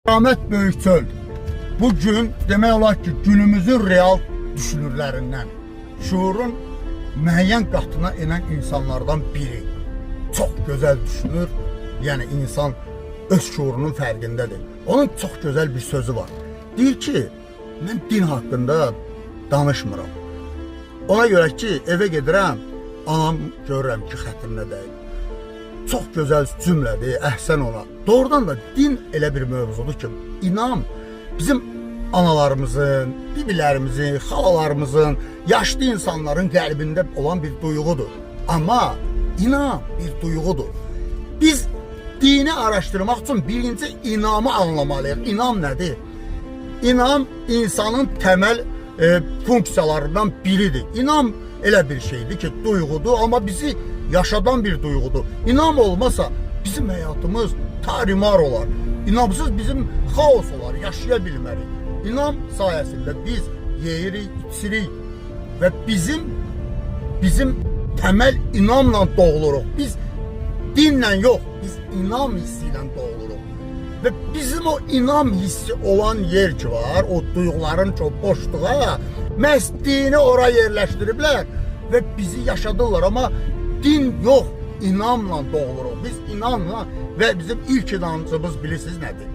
Ahmet Böyükçöl bugün demək olar ki, günümüzün real düşünürlərindən, şuurun müəyyən qatına enen insanlardan biri. Çox gözəl düşünür, yəni insan öz şuurunun fərqindədir. Onun çox gözəl bir sözü var. Deyir ki, mən din haqqında danışmıram. Ona görə ki, evə gedirəm, anam görürəm ki, xətrimlə deyil. Çox gözəl cümlədir, əhsən ona. Doğrudan da din elə bir mövzudur ki, inan bizim analarımızın, bibilərimizin, xalalarımızın, yaşlı insanların qəlbində olan bir duyğudur. Amma inan bir duyğudur. Biz dini araşdırmaq üçün birinci inamı anlamalıyıq. İnam nədir? İnam insanın təməl funksiyalarından biridir. İnam elə bir şeydir ki, duyğudur, amma bizi yaşadan bir duyğudur. İnam olmasa bizim həyatımız tarimar olar. İnamsız bizim xaos olar, yaşaya bilmərik. İnam sayəsində biz yeyirik, içirik və bizim təməl inamla doğuluruq. Biz dinlə yox, biz inam hissi ilə doğuluruq. Və bizim o inam hissi olan yer ki var, o duyğuların çox boşluğa, məhz dini ora yerləşdiriblər və bizi yaşadırlar. Amma din yox, inamla doğuluruq. Biz inamla və bizim ilk inancımız bilirsiniz nədir?